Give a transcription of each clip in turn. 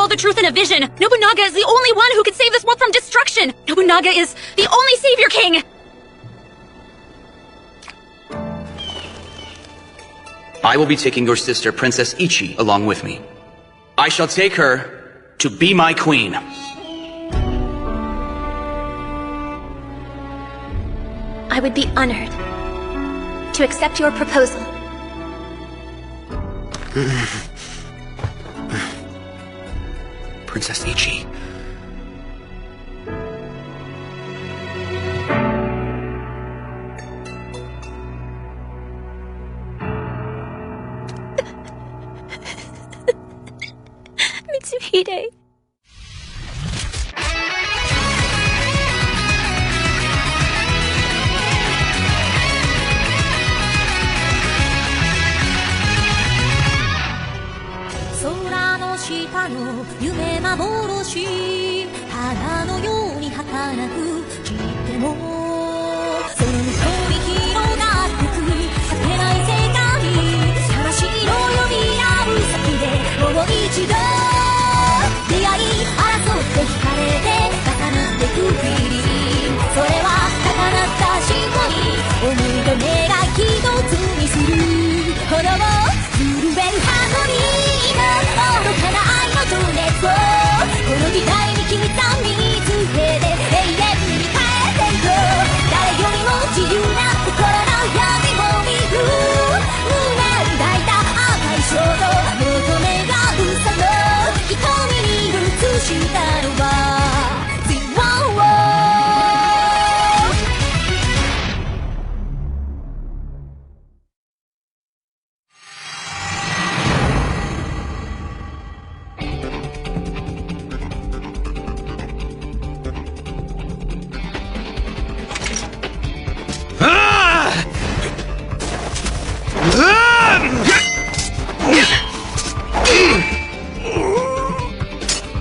the truth in a vision. Nobunaga is the only one who can save this world from destruction. Nobunaga is the only savior king. I will be taking your sister, Princess Ichi, along with me. I shall take her to be my queen. I would be honored to accept your proposal. Princess Ichi. Mitsuhide.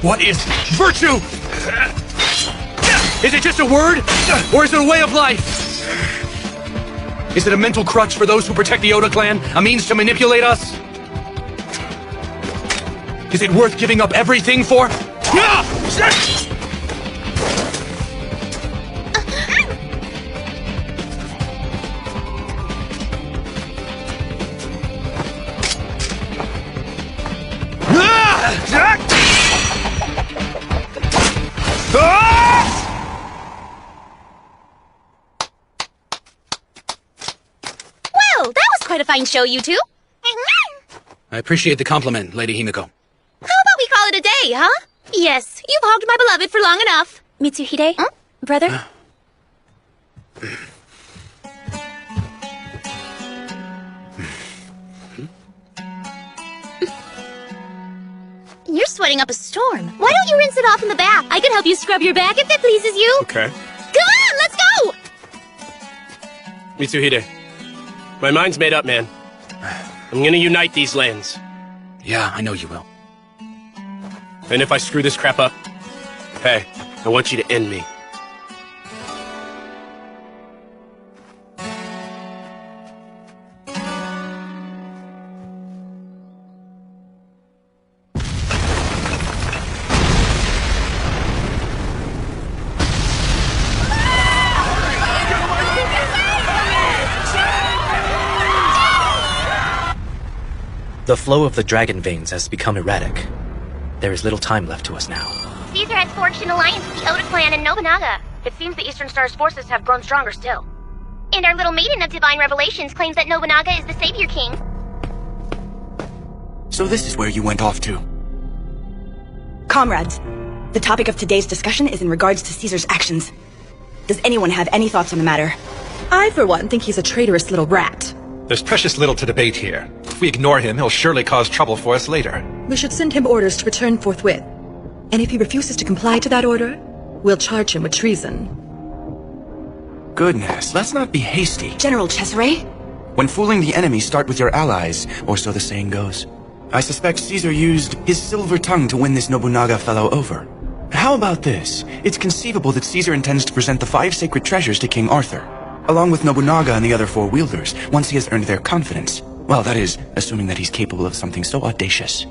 What is virtue? Is it just a word? Or is it a way of life? Is it a mental crutch for those who protect the Oda clan? A means to manipulate us? Is it worth giving up everything for? Quite a fine show, you two. I appreciate the compliment, Lady Himiko. How about we call it a day, huh? Yes, you've hogged my beloved for long enough. Mitsuhide, brother? You're sweating up a storm. Why don't you rinse it off in the bath? I can help you scrub your back if that pleases you. Okay. Come on, let's go! Mitsuhide, my mind's made up, man. I'm gonna unite these lands. Yeah, I know you will. And if I screw this crap up, hey, I want you to end me. The flow of the dragon veins has become erratic. There is little time left to us now. Caesar has forged an alliance with the Oda clan and Nobunaga. It seems the Eastern Star's forces have grown stronger still. And our little maiden of divine revelations claims that Nobunaga is the savior king. So this is where you went off to? Comrades, the topic of today's discussion is in regards to Caesar's actions. Does anyone have any thoughts on the matter? I, for one, think he's a traitorous little rat. There's precious little to debate here. If we ignore him, he'll surely cause trouble for us later. We should send him orders to return forthwith. And if he refuses to comply to that order, we'll charge him with treason. Goodness, let's not be hasty. General Cesare? When fooling the enemy, start with your allies, or so the saying goes. I suspect Caesar used his silver tongue to win this Nobunaga fellow over. How about this? It's conceivable that Caesar intends to present the 5 sacred treasures to King Arthur, along with Nobunaga and the other 4 wielders, once he has earned their confidence. Well, that is, assuming that he's capable of something so audacious.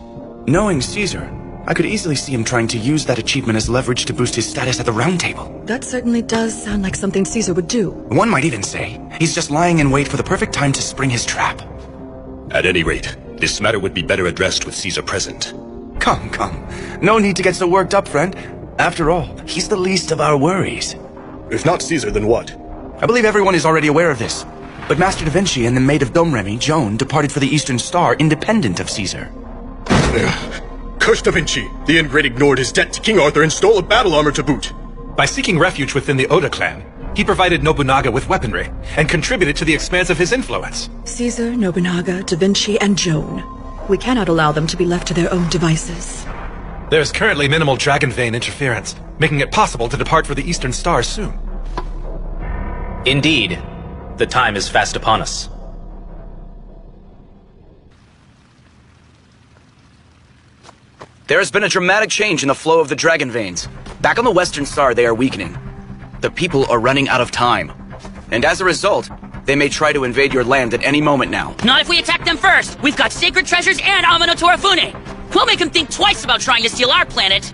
Knowing Caesar, I could easily see him trying to use that achievement as leverage to boost his status at the Round Table. That certainly does sound like something Caesar would do. One might even say, he's just lying in wait for the perfect time to spring his trap. At any rate, this matter would be better addressed with Caesar present. Come. No need to get so worked up, friend. After all, he's the least of our worries. If not Caesar, then what? I believe everyone is already aware of this. But Master Da Vinci and the Maid of Domremy, Joan, departed for the Eastern Star independent of Caesar. Curse Da Vinci! The ingrate ignored his debt to King Arthur and stole a battle armor to boot. By seeking refuge within the Oda clan, he provided Nobunaga with weaponry and contributed to the expanse of his influence. Caesar, Nobunaga, Da Vinci, and Joan. We cannot allow them to be left to their own devices. There is currently minimal Dragon Vein interference, making it possible to depart for the Eastern Star soon. Indeed, the time is fast upon us. There has been a dramatic change in the flow of the Dragon Veins. Back on the Western Star, they are weakening. The people are running out of time. And as a result, they may try to invade your land at any moment now. Not if we attack them first! We've got sacred treasures and Amano Torafune! We'll make them think twice about trying to steal our planet!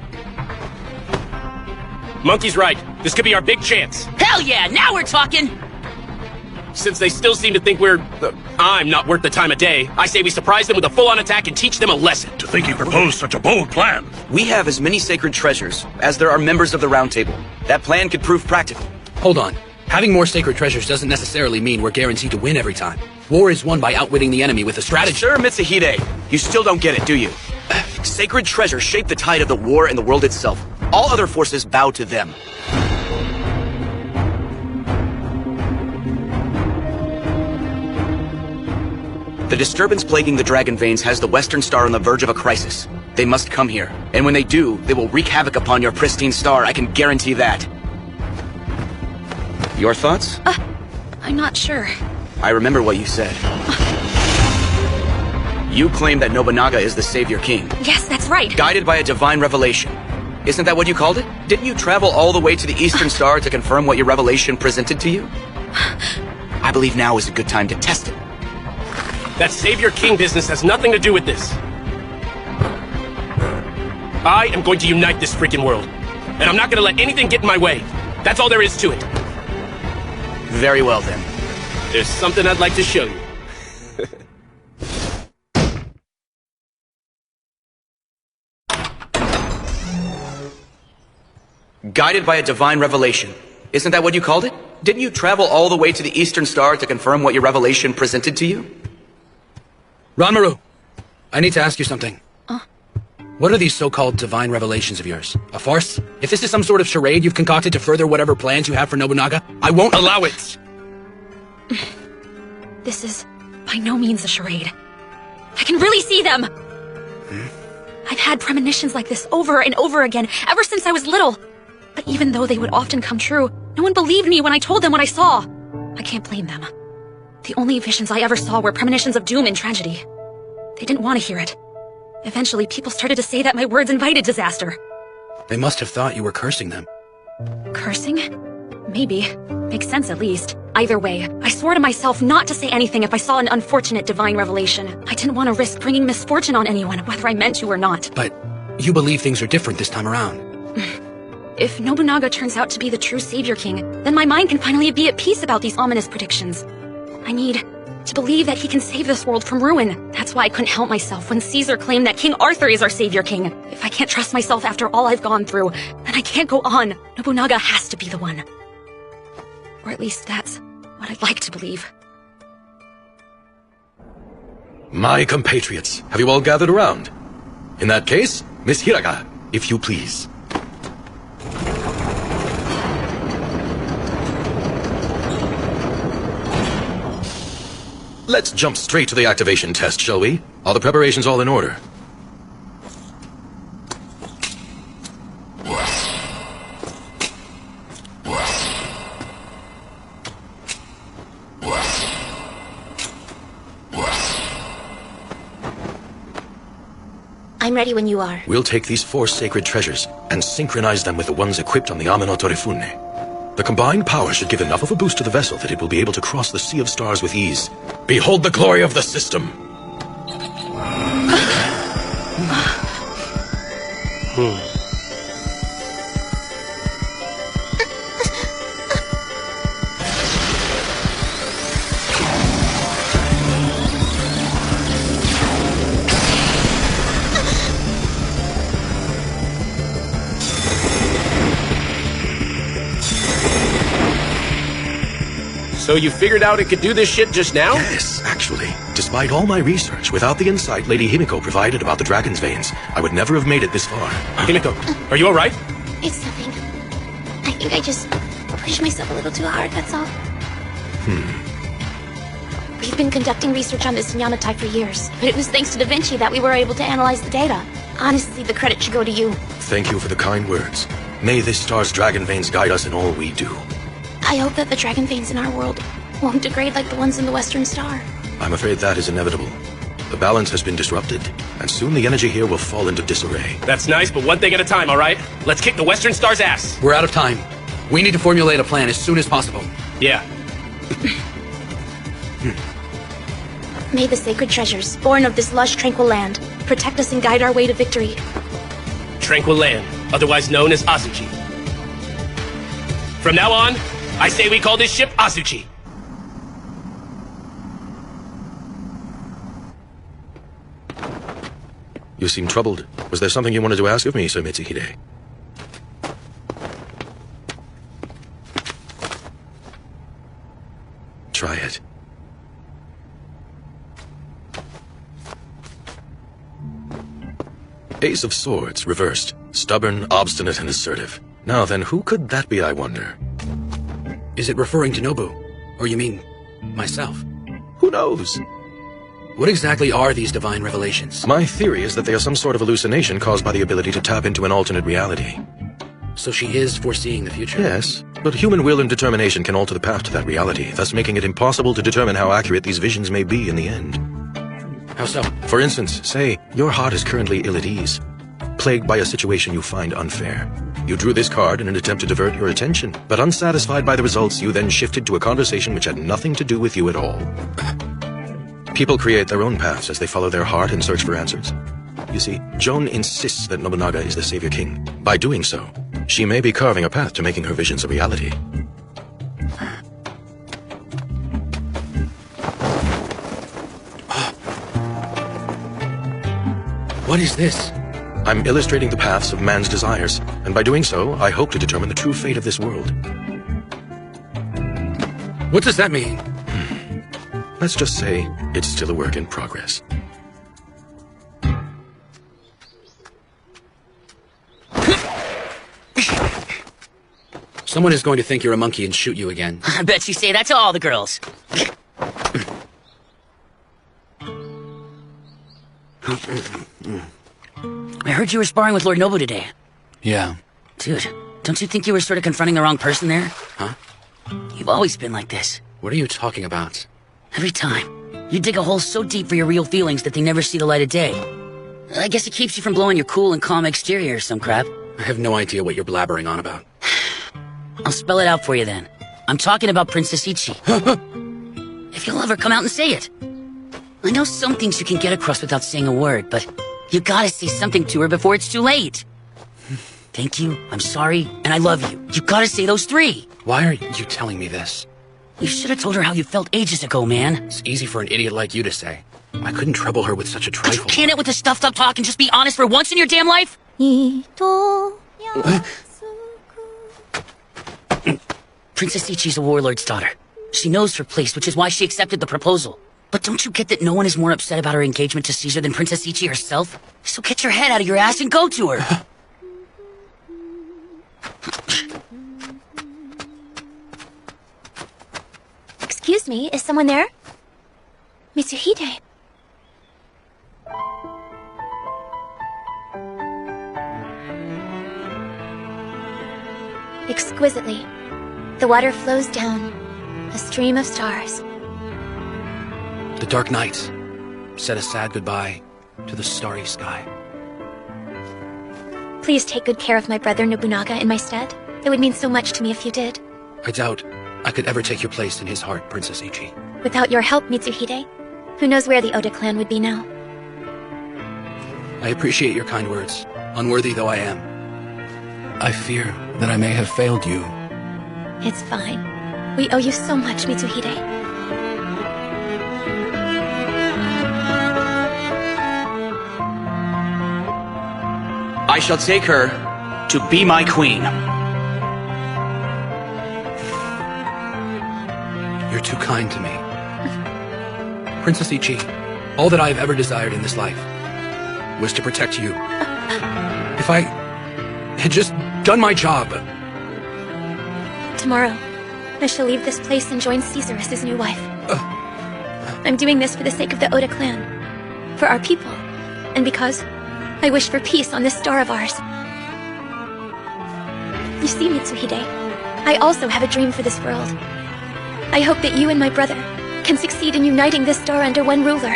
Monkey's right. This could be our big chance. Hell yeah! Now we're talking! Since they still seem to think I'm not worth the time of day, I say we surprise them with a full-on attack and teach them a lesson. To think he proposed such a bold plan. We have as many sacred treasures as there are members of the Round Table. That plan could prove practical. Hold on. Having more sacred treasures doesn't necessarily mean we're guaranteed to win every time. War is won by outwitting the enemy with a strategy. Sir Mitsuhide, you still don't get it, do you? Sacred treasures shape the tide of the war and the world itself. All other forces bow to them. The disturbance plaguing the Dragon Veins has the Western Star on the verge of a crisis. They must come here, and when they do, they will wreak havoc upon your pristine star, I can guarantee that. Your thoughts? I'm not sure. I remember what you said. You claim that Nobunaga is the Savior King. Yes, that's right. Guided by a divine revelation. Isn't that what you called it? Didn't you travel all the way to the Eastern Star to confirm what your revelation presented to you? I believe now is a good time to test it. That Savior King business has nothing to do with this. I am going to unite this freaking world. And I'm not going to let anything get in my way. That's all there is to it. Very well, then. There's something I'd like to show you. Guided by a divine revelation. Isn't that what you called it? Didn't you travel all the way to the Eastern Star to confirm what your revelation presented to you? Ranmaru, I need to ask you something. What are these so-called divine revelations of yours? A farce? If this is some sort of charade you've concocted to further whatever plans you have for Nobunaga, I won't allow it! This is by no means a charade. I can really see them! I've had premonitions like this over and over again, ever since I was little. But even though they would often come true, no one believed me when I told them what I saw. I can't blame them. The only visions I ever saw were premonitions of doom and tragedy. They didn't want to hear it. Eventually, people started to say that my words invited disaster. They must have thought you were cursing them. Cursing? Maybe. Makes sense at least. Either way, I swore to myself not to say anything if I saw an unfortunate divine revelation. I didn't want to risk bringing misfortune on anyone, whether I meant to or not. But you believe things are different this time around. If Nobunaga turns out to be the true Savior King, then my mind can finally be at peace about these ominous predictions. I need to believe that he can save this world from ruin. That's why I couldn't help myself when Caesar claimed that King Arthur is our Savior King. If I can't trust myself after all I've gone through, then I can't go on. Nobunaga has to be the one. Or at least that's what I'd like to believe. My compatriots, have you all gathered around? In that case, Miss Hiraga, if you please. Let's jump straight to the activation test, shall we? Are the preparations all in order? I'm ready when you are. We'll take these 4 sacred treasures and synchronize them with the ones equipped on the Amano Torifune. The combined power should give enough of a boost to the vessel that it will be able to cross the Sea of Stars with ease. Behold the glory of the system! So you figured out it could do this shit just now? Yes, actually. Despite all my research, without the insight Lady Himiko provided about the dragon's veins, I would never have made it this far. Himiko, are you alright? It's nothing. I think I just pushed myself a little too hard, that's all. We've been conducting research on this in Yamatai for years, but it was thanks to Da Vinci that we were able to analyze the data. Honestly, the credit should go to you. Thank you for the kind words. May this star's dragon veins guide us in all we do. I hope that the dragon veins in our world won't degrade like the ones in the Western Star. I'm afraid that is inevitable. The balance has been disrupted, and soon the energy here will fall into disarray. That's nice, but one thing at a time, alright? Let's kick the Western Star's ass. We're out of time. We need to formulate a plan as soon as possible. Yeah. May the sacred treasures, born of this lush, tranquil land, protect us and guide our way to victory. Tranquil Land, otherwise known as Azuchi. From now on, I say we call this ship Azuchi. You seem troubled. Was there something you wanted to ask of me, Sir Mitsuhide? Try it. Ace of Swords, reversed. Stubborn, obstinate, and assertive. Now then, who could that be, I wonder? Is it referring to Nobu? Or you mean, myself? Who knows? What exactly are these divine revelations? My theory is that they are some sort of hallucination caused by the ability to tap into an alternate reality. So she is foreseeing the future? Yes, but human will and determination can alter the path to that reality, thus making it impossible to determine how accurate these visions may be in the end. How so? For instance, say, your heart is currently ill at ease, plagued by a situation you find unfair. You drew this card in an attempt to divert your attention, but unsatisfied by the results, you then shifted to a conversation which had nothing to do with you at all. People create their own paths as they follow their heart and search for answers. You see, Joan insists that Nobunaga is the savior king. By doing so, she may be carving a path to making her visions a reality. What is this? I'm illustrating the paths of man's desires, and by doing so, I hope to determine the true fate of this world. What does that mean? Let's just say it's still a work in progress. Someone is going to think you're a monkey and shoot you again. I bet you say that to all the girls. I heard you were sparring with Lord Nobu today. Yeah. Dude, don't you think you were sort of confronting the wrong person there? Huh? You've always been like this. What are you talking about? Every time. You dig a hole so deep for your real feelings that they never see the light of day. I guess it keeps you from blowing your cool and calm exterior or some crap. I have no idea what you're blabbering on about. I'll spell it out for you then. I'm talking about Princess Ichi. If you'll ever come out and say it. I know some things you can get across without saying a word, but you gotta say something to her before it's too late. Thank you, I'm sorry, and I love you. You gotta say those three. Why are you telling me this? You should have told her how you felt ages ago, man. It's easy for an idiot like you to say. I couldn't trouble her with such a trifle. Can it with the stuffed up talk and just be honest for once in your damn life? Princess Ichi's a warlord's daughter. She knows her place, which is why she accepted the proposal. But don't you get that no one is more upset about her engagement to Caesar than Princess Ichi herself? So get your head out of your ass and go to her. Excuse me, is someone there? Mitsuhide. Exquisitely. The water flows down, a stream of stars. The dark night said a sad goodbye to the starry sky. Please take good care of my brother Nobunaga in my stead. It would mean so much to me if you did. I doubt I could ever take your place in his heart, Princess Ichi. Without your help, Mitsuhide, who knows where the Oda clan would be now? I appreciate your kind words, unworthy though I am. I fear that I may have failed you. It's fine. We owe you so much, Mitsuhide. I shall take her to be my queen. You're too kind to me. Princess Ichi, all that I have ever desired in this life was to protect you. If I had just done my job. Tomorrow, I shall leave this place and join Caesar as his new wife. I'm doing this for the sake of the Oda clan, for our people, and because I wish for peace on this star of ours. You see, Mitsuhide, I also have a dream for this world. I hope that you and my brother can succeed in uniting this star under one ruler.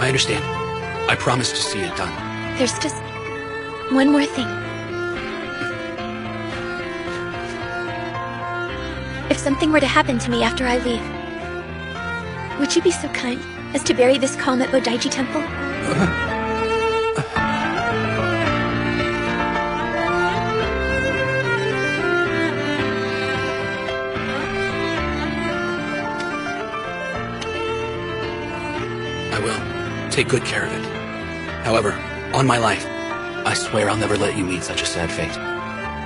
I understand. I promise to see it done. There's just one more thing. If something were to happen to me after I leave, would you be so kind as to bury this calm at Bodaiji Temple? I will take good care of it. However, on my life, I swear I'll never let you meet such a sad fate.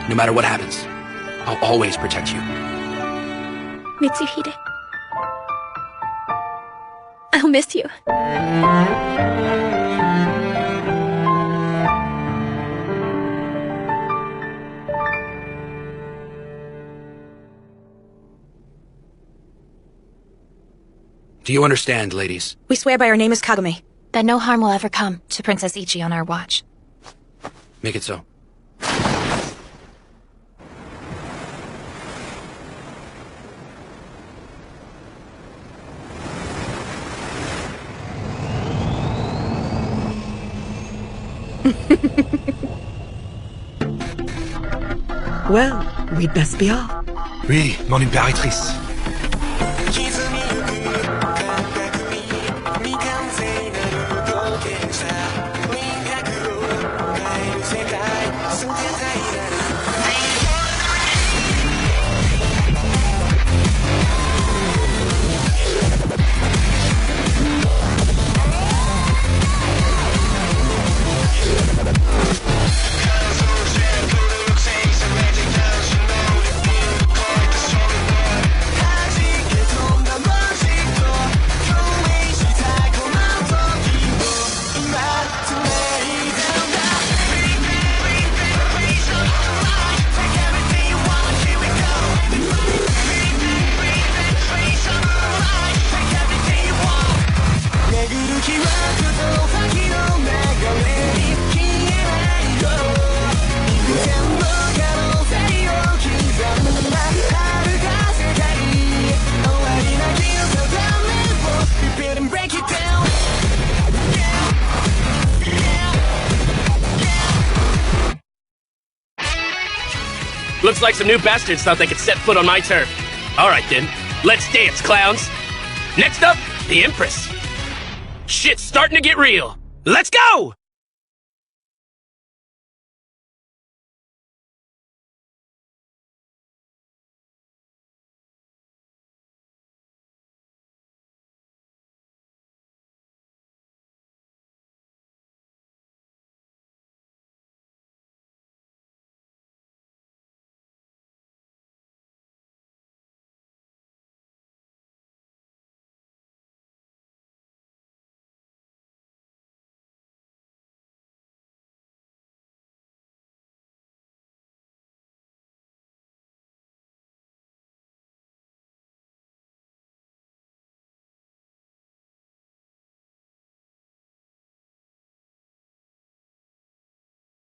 No matter what happens, I'll always protect you. Mitsuhide, I'll miss you. Do you understand, ladies? We swear by our name as Kagome. That no harm will ever come to Princess Ichi on our watch. Make it so. Well, we'd best be off. Oui, mon impératrice. Looks like some new bastards thought they could set foot on my turf. Alright then, let's dance, clowns. Next up, the Empress. Shit's starting to get real. Let's go!